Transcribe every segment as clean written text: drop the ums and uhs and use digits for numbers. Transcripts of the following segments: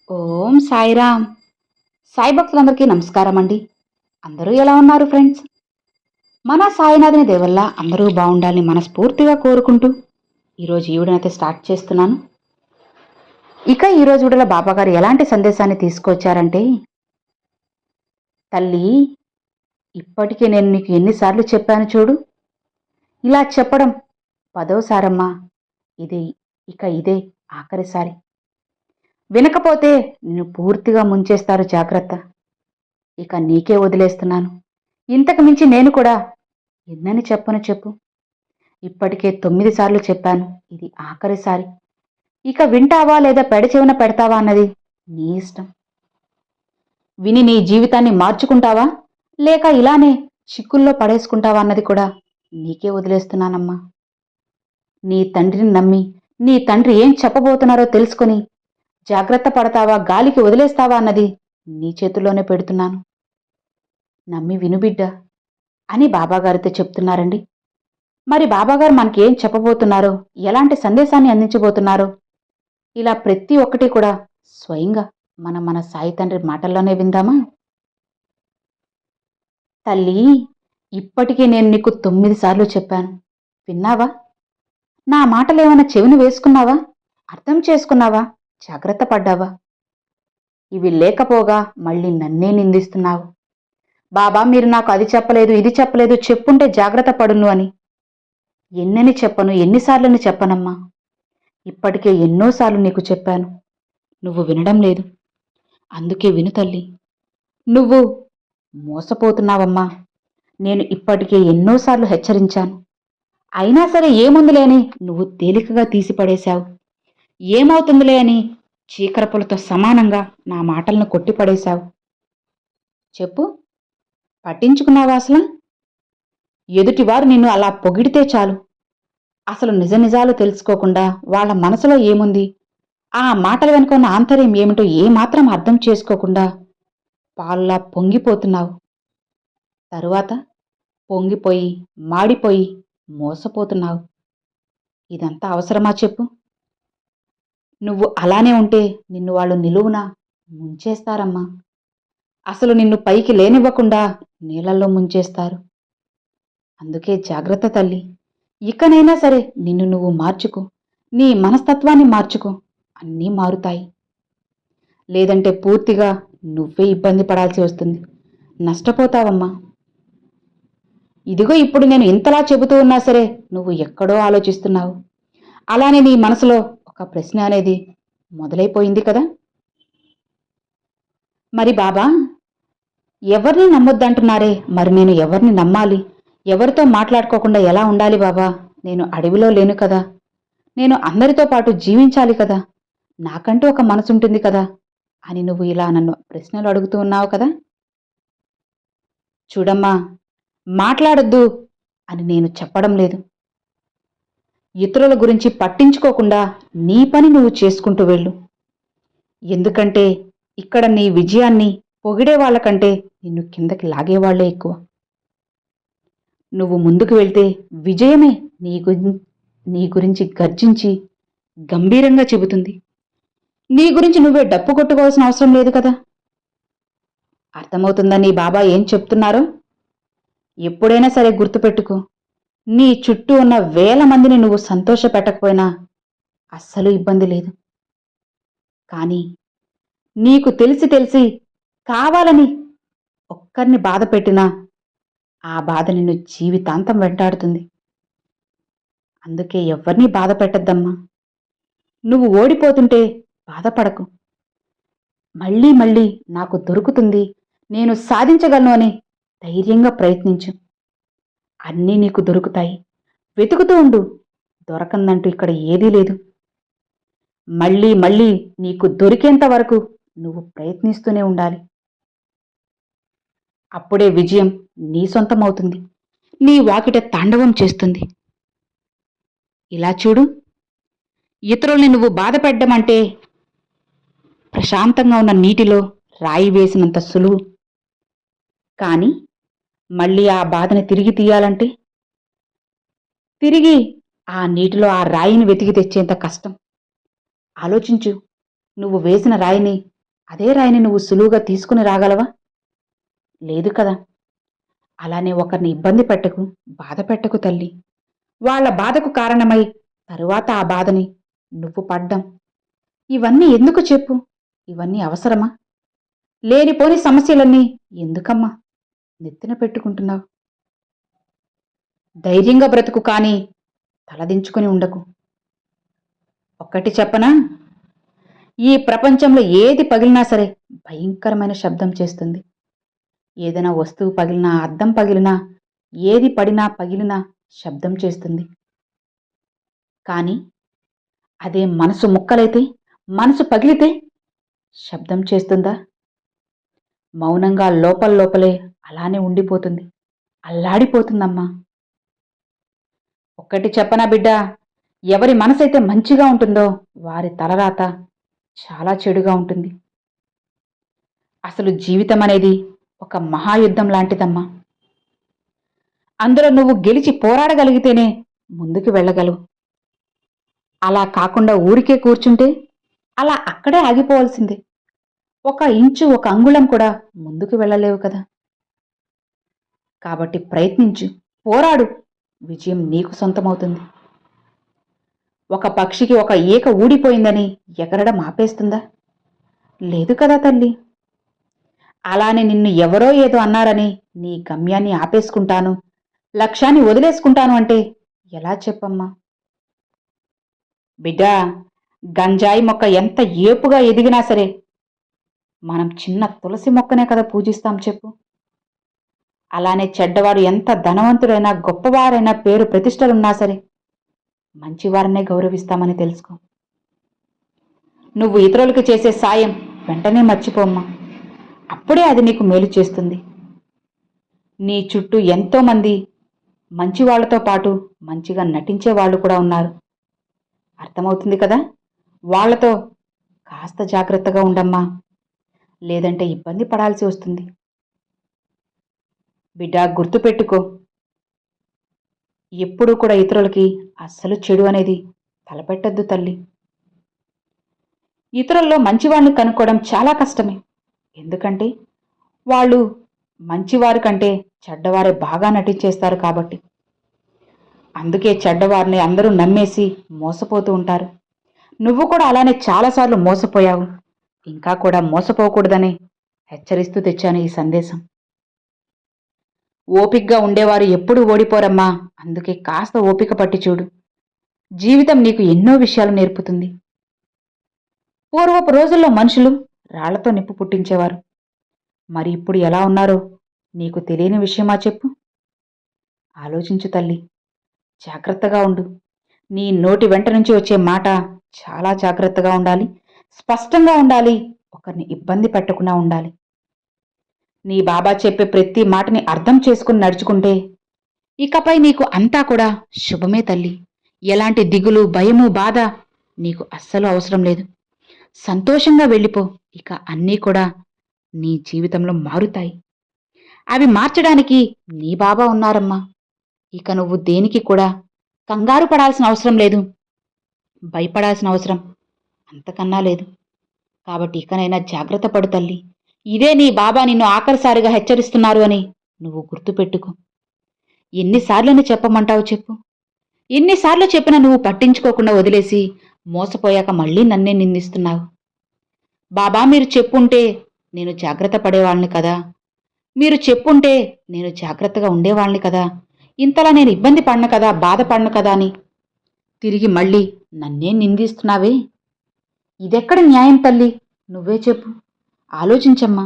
ఓం సాయిరామ్. సాయి భక్తులందరికీ నమస్కారం అండి. అందరూ ఎలా ఉన్నారు ఫ్రెండ్స్? మన సాయినాథుని దేవల్ల అందరూ బాగుండాలని మనస్ఫూర్తిగా కోరుకుంటూ ఈరోజు ఈవిడనైతే స్టార్ట్ చేస్తున్నాను. ఇక ఈరోజు వీడియోలో బాబాగారు ఎలాంటి సందేశాన్ని తీసుకొచ్చారంటే, తల్లి, ఇప్పటికే నేను నీకు ఎన్నిసార్లు చెప్పాను చూడు. ఇలా చెప్పడం 10వ సారమ్మా. ఇది ఇదే ఆఖరిసారి. వినకపోతే నిన్ను పూర్తిగా ముంచేస్తారు, జాగ్రత్త. ఇక నీకే వదిలేస్తున్నాను. ఇంతకు మించి నేను కూడా ఎన్నని చెప్పను చెప్పు. ఇప్పటికే 9 సార్లు చెప్పాను, ఇది ఆఖరిసారి. ఇక వింటావా లేదా పెడచెవిన పెడతావా అన్నది నీ ఇష్టం. విని నీ జీవితాన్ని మార్చుకుంటావా లేక ఇలానే చిక్కుల్లో పడేసుకుంటావా అన్నది కూడా నీకే వదిలేస్తున్నానమ్మా. నీ తండ్రిని నమ్మి నీ తండ్రి ఏం చెప్పబోతున్నారో తెలుసుకొని జాగ్రత్త పడతావా, గాలికి వదిలేస్తావా అన్నది నీ చేతుల్లోనే పెడుతున్నాను. నమ్మి వినుబిడ్డ అని బాబాగారితో చెప్తున్నారండి. మరి బాబాగారు మనకి ఏం చెప్పబోతున్నారో, ఎలాంటి సందేశాన్ని అందించబోతున్నారో, ఇలా ప్రతి ఒక్కటి కూడా స్వయంగా మన సాయి తండ్రి మాటల్లోనే విందామా? తల్లి, ఇప్పటికే నేను నీకు 9 సార్లు చెప్పాను, విన్నావా? నా మాటలేమైనా చెవిని వేసుకున్నావా? అర్థం చేసుకున్నావా? జాగ్రత్త పడ్డావా? ఇవి లేకపోగా మళ్ళీ నన్నే నిందిస్తున్నావు. బాబా, మీరు నాకు అది చెప్పలేదు, ఇది చెప్పలేదు, చెప్పుంటే జాగ్రత్త పడును అని. ఎన్నని చెప్పను, ఎన్నిసార్లని చెప్పనమ్మా? ఇప్పటికే ఎన్నోసార్లు నీకు చెప్పాను, నువ్వు వినడం లేదు. అందుకే విను తల్లి, నువ్వు మోసపోతున్నావమ్మా. నేను ఇప్పటికే ఎన్నోసార్లు హెచ్చరించాను. అయినా సరే ఏముందిలే అని నువ్వు తేలికగా తీసిపడేశావు. ఏమవుతుందిలే అని చీకరపులతో సమానంగా నా మాటలను కొట్టిపడేశావు. చెప్పు, పట్టించుకున్నావా అసలు? ఎదుటివారు నిన్ను అలా పొగిడితే చాలు, అసలు నిజ నిజాలు తెలుసుకోకుండా వాళ్ళ మనసులో ఏముంది, ఆ మాటల వెనుక ఉన్న ఆంతర్యం ఏమిటో ఏమాత్రం అర్థం చేసుకోకుండా పాల్లా పొంగిపోతున్నావు. తరువాత పొంగిపోయి మాడిపోయి మోసపోతున్నావు. ఇదంతా అవసరమా చెప్పు? నువ్వు అలానే ఉంటే నిన్ను వాళ్ళు నిలువున ముంచేస్తారమ్మా. అసలు నిన్ను పైకి లేనివ్వకుండా నీళ్ళల్లో ముంచేస్తారు. అందుకే జాగ్రత్త తల్లి. ఇకనైనా సరే నిన్ను నువ్వు మార్చుకో, నీ మనస్తత్వాన్ని మార్చుకో, అన్నీ మారుతాయి. లేదంటే పూర్తిగా నువ్వే ఇబ్బంది పడాల్సి వస్తుంది, నష్టపోతావమ్మా. ఇదిగో ఇప్పుడు నేను ఇంతలా చెబుతూ ఉన్నా సరే నువ్వు ఎక్కడో ఆలోచిస్తున్నావు. అలానే నీ మనసులో ఒక ప్రశ్న అనేది మొదలైపోయింది కదా. మరి బాబా, ఎవరిని నమ్మొద్దంటున్నారే, మరి నేను ఎవరిని నమ్మాలి? ఎవరితో మాట్లాడుకోకుండా ఎలా ఉండాలి బాబా? నేను అడవిలో లేను కదా, నేను అందరితో పాటు జీవించాలి కదా, నాకంటూ ఒక మనసు ఉంటుంది కదా అని నువ్వు ఇలా నన్ను ప్రశ్నలు అడుగుతూ ఉన్నావు కదా. చూడమ్మా, మాట్లాడొద్దు అని నేను చెప్పడం లేదు. ఇతరుల గురించి పట్టించుకోకుండా నీ పని నువ్వు చేసుకుంటూ వెళ్ళు. ఎందుకంటే ఇక్కడ నీ విజయాన్ని పొగిడే వాళ్ళకంటే నిన్ను కిందకి లాగేవాళ్లే ఎక్కువ. నువ్వు ముందుకు వెళ్తే విజయమే నీ గురించి గర్జించి గంభీరంగా చెబుతుంది. నీ గురించి నువ్వే డప్పు కొట్టుకోవాల్సిన అవసరం లేదు కదా. అర్థమవుతుందా నీ బాబా ఏం చెప్తున్నారో? ఎప్పుడైనా సరే గుర్తుపెట్టుకో, నీ చుట్టూ ఉన్న వేల మందిని నువ్వు సంతోష పెట్టకపోయినా అస్సలు ఇబ్బంది లేదు. కానీ నీకు తెలిసి కావాలని ఒక్కరిని బాధ పెట్టినా ఆ బాధ నిన్ను జీవితాంతం వెంటాడుతుంది. అందుకే ఎవరినీ బాధ పెట్టద్దమ్మా. నువ్వు ఓడిపోతుంటే బాధపడకు. మళ్ళీ మళ్ళీ నాకు దొరుకుతుంది, నేను సాధించగలను అని ధైర్యంగా ప్రయత్నించు. అన్నీ నీకు దొరుకుతాయి. వెతుకుతూ ఉండు. దొరకందంటూ ఇక్కడ ఏదీ లేదు. మళ్ళీ మళ్ళీ నీకు దొరికేంత వరకు నువ్వు ప్రయత్నిస్తూనే ఉండాలి. అప్పుడే విజయం నీ సొంతమవుతుంది, నీ వాకిట తాండవం చేస్తుంది. ఇలా చూడు, ఇతరుల్ని నువ్వు బాధపెట్టడం అంటే ప్రశాంతంగా ఉన్న నీటిలో రాయి వేసినంత సులువు. కానీ మళ్ళీ ఆ బాధని తిరిగి తీయాలంటే తిరిగి ఆ నీటిలో ఆ రాయిని వెతికి తెచ్చేంత కష్టం. ఆలోచించు, నువ్వు వేసిన రాయిని అదే రాయిని నువ్వు సులువుగా తీసుకుని రాగలవా? లేదు కదా. అలానే ఒకరిని ఇబ్బంది పెట్టకు, బాధ పెట్టకు తల్లి. వాళ్ళ బాధకు కారణమై తరువాత ఆ బాధని నువ్వు పడ్డం ఇవన్నీ ఎందుకు చెప్పు? ఇవన్నీ అవసరమా? లేనిపోని సమస్యలన్నీ ఎందుకమ్మా నెత్తిన పెట్టుకుంటున్నావు? ధైర్యంగా బ్రతుకు కానీ తలదించుకుని ఉండకు. ఒక్కటి చెప్పనా? ఈ ప్రపంచంలో ఏది పగిలినా సరే భయంకరమైన శబ్దం చేస్తుంది. ఏదైనా వస్తువు పగిలినా, అద్దం పగిలినా, ఏది పడినా పగిలినా శబ్దం చేస్తుంది. కానీ అదే మనసు ముక్కలైతే, మనసు పగిలితే శబ్దం చేస్తుందా? మౌనంగా లోపలే అలానే ఉండిపోతుంది, అల్లాడిపోతుందమ్మా. ఒక్కటి చెప్పనా బిడ్డా, ఎవరి మనసైతే మంచిగా ఉంటుందో వారి తలరాత చాలా చెడుగా ఉంటుంది. అసలు జీవితం అనేది ఒక మహాయుద్ధం లాంటిదమ్మా. అందులో నువ్వు గెలిచి పోరాడగలిగితేనే ముందుకు వెళ్ళగలవు. అలా కాకుండా ఊరికే కూర్చుంటే అలా అక్కడే ఆగిపోవాల్సిందే. ఒక ఇంచు, ఒక అంగుళం కూడా ముందుకు వెళ్ళలేవు కదా. కాబట్టి ప్రయత్నించు, పోరాడు, విజయం నీకు సొంతమవుతుంది. ఒక పక్షికి ఒక ఈక ఊడిపోయిందని ఎగరడం ఆపేస్తుందా? లేదు కదా తల్లి. అలానే నిన్ను ఎవరో ఏదో అన్నారని నీ గమ్యాన్ని ఆపేసుకుంటాను, లక్ష్యాన్ని వదిలేసుకుంటాను అంటే ఎలా చెప్పమ్మా? బిడ్డా, గంజాయి మొక్క ఎంత ఏపుగా ఎదిగినా సరే మనం చిన్న తులసి మొక్కనే కదా పూజిస్తాం చెప్పు. అలానే చెడ్డవాడు ఎంత ధనవంతుడైనా, గొప్పవారైనా, పేరు ప్రతిష్టలున్నా సరే మంచివారినే గౌరవిస్తామని తెలుసుకో. నువ్వు ఇతరులకు చేసే సాయం వెంటనే మర్చిపోమ్మా. అప్పుడే అది నీకు మేలు చేస్తుంది. నీ చుట్టూ ఎంతోమంది మంచి వాళ్లతో పాటు మంచిగా నటించే వాళ్ళు కూడా ఉన్నారు. అర్థమవుతుంది కదా. వాళ్లతో కాస్త జాగ్రత్తగా ఉండమ్మా, లేదంటే ఇబ్బంది పడాల్సి వస్తుంది. బిడ్డ, గుర్తుపెట్టుకో, ఎప్పుడూ కూడా ఇతరులకి అస్సలు చెడు అనేది తలపెట్టద్దు తల్లి. ఇతరుల్లో మంచివాళ్ళని కనుక్కోవడం చాలా కష్టమే. ఎందుకంటే వాళ్ళు మంచివారి కంటే చెడ్డవారే బాగా నటించేస్తారు కాబట్టి. అందుకే చెడ్డవారిని అందరూ నమ్మేసి మోసపోతూ ఉంటారు. నువ్వు కూడా అలానే చాలాసార్లు మోసపోయావు. ఇంకా కూడా మోసపోకూడదని హెచ్చరిస్తూ తెచ్చాను ఈ సందేశం. ఓపికగా ఉండేవారు ఎప్పుడూ ఓడిపోరమ్మా. అందుకే కాస్త ఓపిక పట్టి చూడు. జీవితం నీకు ఎన్నో విషయాలు నేర్పుతుంది. పూర్వపు రోజుల్లో మనుషులు రాళ్లతో నిప్పు పుట్టించేవారు. మరి ఇప్పుడు ఎలా ఉన్నారో నీకు తెలియని విషయమా చెప్పు? ఆలోచించు తల్లి, జాగ్రత్తగా ఉండు. నీ నోటి వెంట నుంచి వచ్చే మాట చాలా జాగ్రత్తగా ఉండాలి, స్పష్టంగా ఉండాలి, ఒకరిని ఇబ్బంది పెట్టకుండా ఉండాలి. నీ బాబా చెప్పే ప్రతి మాటని అర్థం చేసుకుని నడుచుకుంటే ఇకపై నీకు అంతా కూడా శుభమే తల్లి. ఎలాంటి దిగులు, భయము, బాధ నీకు అస్సలు అవసరం లేదు. సంతోషంగా వెళ్ళిపో. ఇక అన్నీ కూడా నీ జీవితంలో మారుతాయి. అవి మార్చడానికి నీ బాబా ఉన్నారమ్మా. ఇక నువ్వు దేనికి కూడా కంగారు పడాల్సిన అవసరం లేదు, భయపడాల్సిన అవసరం అంతకన్నా లేదు. కాబట్టి ఇకనైనా జాగ్రత్త పడు తల్లి. ఇదే నీ బాబా నిన్ను ఆఖరిసారిగా హెచ్చరిస్తున్నారు అని నువ్వు గుర్తుపెట్టుకో. ఎన్నిసార్లని చెప్పమంటావు చెప్పు? ఎన్నిసార్లు చెప్పినా నువ్వు పట్టించుకోకుండా వదిలేసి మోసపోయాక మళ్ళీ నన్నే నిందిస్తున్నావు. బాబా, మీరు చెప్పుంటే నేను జాగ్రత్త పడేవాళ్ళని కదా, మీరు చెప్పుంటే నేను జాగ్రత్తగా ఉండేవాళ్ళని కదా, ఇంతలా నేను ఇబ్బంది పడను కదా, బాధపడను కదా అని తిరిగి మళ్ళీ నన్నే నిందిస్తున్నావే. ఇదెక్కడ న్యాయం తల్లి? నువ్వే చెప్పు, ఆలోచించమ్మా.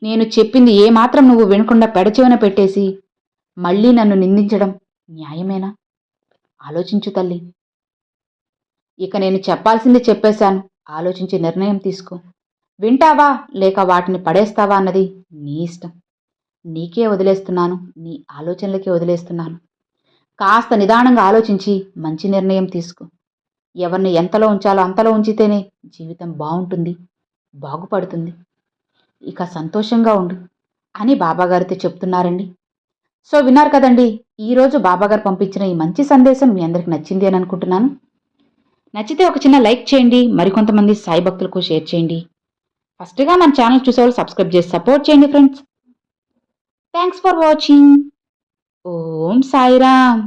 నేను చెప్పింది ఏమాత్రం నువ్వు వినకుండా పెడచెవిన పెట్టేసి మళ్ళీ నన్ను నిందించడం న్యాయమేనా? ఆలోచించు తల్లి. ఇక నేను చెప్పాల్సింది చెప్పేశాను. ఆలోచించి నిర్ణయం తీసుకో. వింటావా లేక వాటిని పడేస్తావా అన్నది నీ ఇష్టం. నీకే వదిలేస్తున్నాను, నీ ఆలోచనలకే వదిలేస్తున్నాను. కాస్త నిదానంగా ఆలోచించి మంచి నిర్ణయం తీసుకో. ఎవరిని ఎంతలో ఉంచాలో అంతలో ఉంచితేనే జీవితం బాగుంటుంది, బాగుపడుతుంది. ఇక సంతోషంగా ఉండు అని బాబాగారితో చెప్తున్నారండి. సో విన్నారు కదండి, ఈరోజు బాబాగారు పంపించిన ఈ మంచి సందేశం మీ అందరికి నచ్చింది అని అనుకుంటున్నాను. నచ్చితే ఒక చిన్న లైక్ చేయండి, మరికొంతమంది సాయి భక్తులకు షేర్ చేయండి. ఫస్ట్గా మన ఛానల్ చూసేవాళ్ళు సబ్స్క్రైబ్ చేసి సపోర్ట్ చేయండి friends. Thanks for watching. Om Sairam.